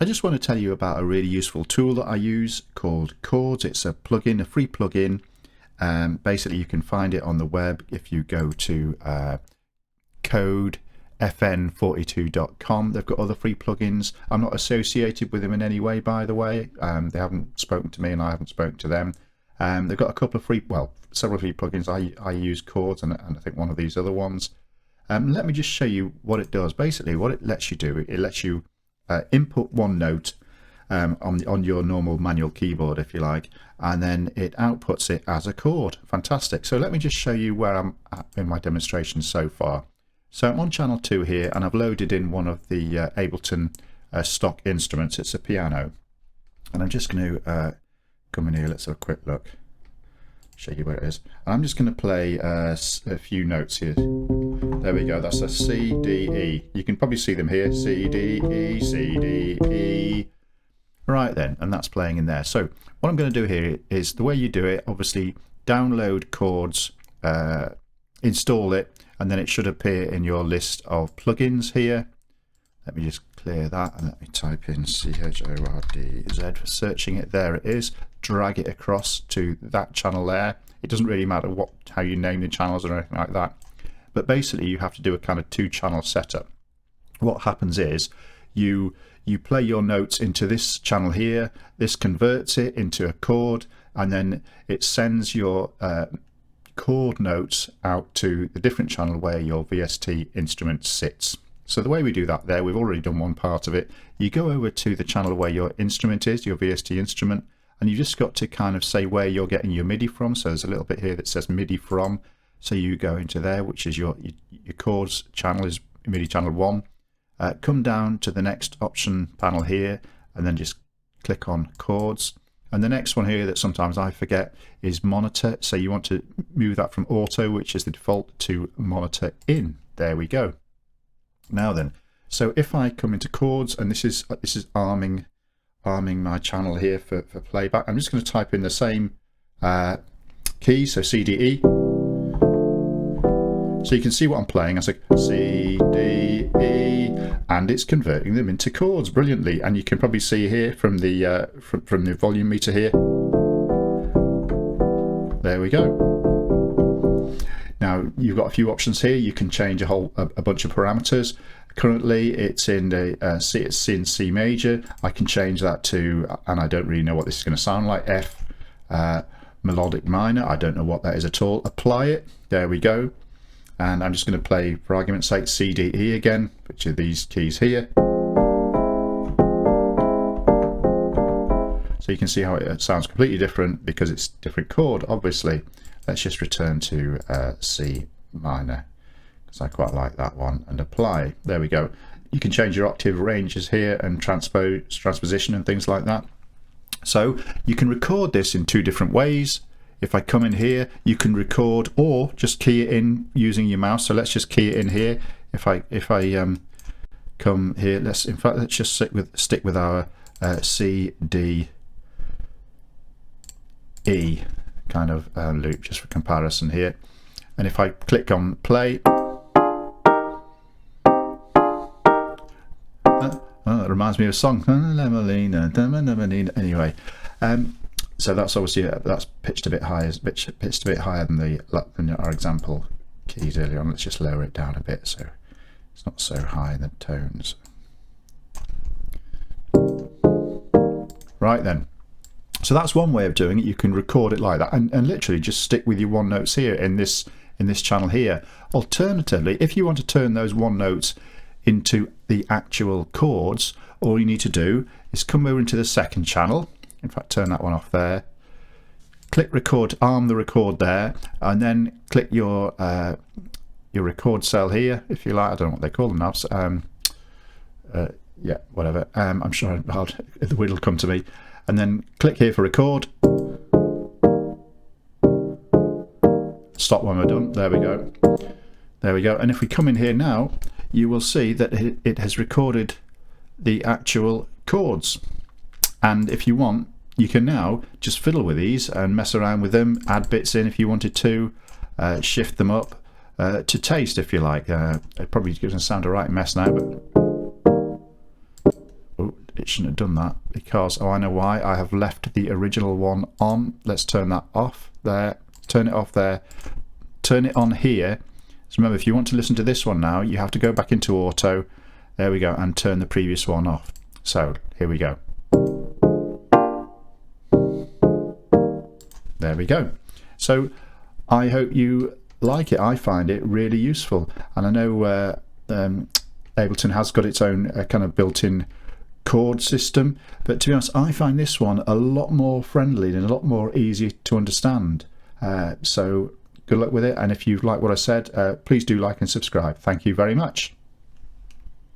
I just want to tell you about a really useful tool that I use called Chords. It's a plugin, a free plugin. Basically, you can find it on the web if you go to codefn42.com. They've got other free plugins. I'm not associated with them in any way, by the way. They haven't spoken to me and I haven't spoken to them. They've got a couple of several free plugins. I use Chords and I think one of these other ones. Let me just show you what it does. Basically, what it lets you do, it lets you input one note on your normal manual keyboard, if you like, and then it outputs it as a chord. Fantastic. So let me just show you where I'm at in my demonstration so far. So I'm on channel 2 here, and I've loaded in one of the Ableton stock instruments. It's a piano, and I'm just going to come in here. Let's have a quick look, show you where it is. And I'm just going to play a few notes here. There we go. That's a C, D, E. You can probably see them here. C, D, E, C, D, E. Right then, and that's playing in there. So what I'm going to do here is the way you do it, obviously download Chords, install it, and then it should appear in your list of plugins here. Let me just clear that and let me type in CHORDZ for searching it. There it is. Drag it across to that channel there. It doesn't really matter how you name the channels or anything like that. But basically you have to do a kind of 2-channel setup. What happens is you play your notes into this channel here, this converts it into a chord, and then it sends your chord notes out to the different channel where your VST instrument sits. So the way we do that there, we've already done one part of it. You go over to the channel where your instrument is, your VST instrument, and you just got to kind of say where you're getting your MIDI from. So there's a little bit here that says MIDI from. So you go into there, which is your chords channel is MIDI channel 1. Come down to the next option panel here, and then just click on chords. And the next one here that sometimes I forget is monitor. So you want to move that from auto, which is the default, to monitor in. There we go. Now then, so if I come into chords, and this is arming my channel here for playback, I'm just going to type in the same key, so C, D, E. So you can see what I'm playing. I say C, D, E, and it's converting them into chords brilliantly. And you can probably see here from the volume meter here. There we go. Now you've got a few options here. You can change a bunch of parameters. Currently it's in it's in C major. I can change that to, and I don't really know what this is going to sound like, F melodic minor. I don't know what that is at all. Apply it. There we go. And I'm just going to play, for argument's sake, C, D, E again, which are these keys here. So you can see how it sounds completely different because it's a different chord, obviously. Let's just return to C minor, because I quite like that one, and apply. There we go. You can change your octave ranges here and transposition and things like that. So you can record this in 2 different ways. If I come in here, you can record or just key it in using your mouse. So let's just key it in here. If I come here, let's just stick with our C, D, E kind of loop just for comparison here. And if I click on play, it reminds me of a song. Anyway. So that's obviously that's pitched a bit higher, than our example keys earlier on. Let's just lower it down a bit so it's not so high in the tones. Right then, so that's one way of doing it. You can record it like that, and literally just stick with your one notes here in this channel here. Alternatively, if you want to turn those one notes into the actual chords, all you need to do is come over into the second channel. In fact, turn that one off there. Click record, arm the record there, and then click your record cell here, if you like. I don't know what they call them now. Yeah, whatever. I'm sure the word will come to me. And then click here for record. Stop when we're done. There we go. There we go. And if we come in here now, you will see that it has recorded the actual chords. And if you want, you can now just fiddle with these and mess around with them, add bits in if you wanted to, shift them up to taste if you like. It probably doesn't sound a right mess now, but it shouldn't have done that because, oh, I know why. I have left the original one on. Let's turn that off there, turn it off there, turn it on here. So remember, if you want to listen to this one now, you have to go back into auto, there we go, and turn the previous one off. So here we go. There we go. So I hope you like it. I find it really useful, and I know Ableton has got its own kind of built-in chord system, but to be honest, I find this one a lot more friendly and a lot more easy to understand. So good luck with it, and if you like what I said, please do like and subscribe. Thank you very much.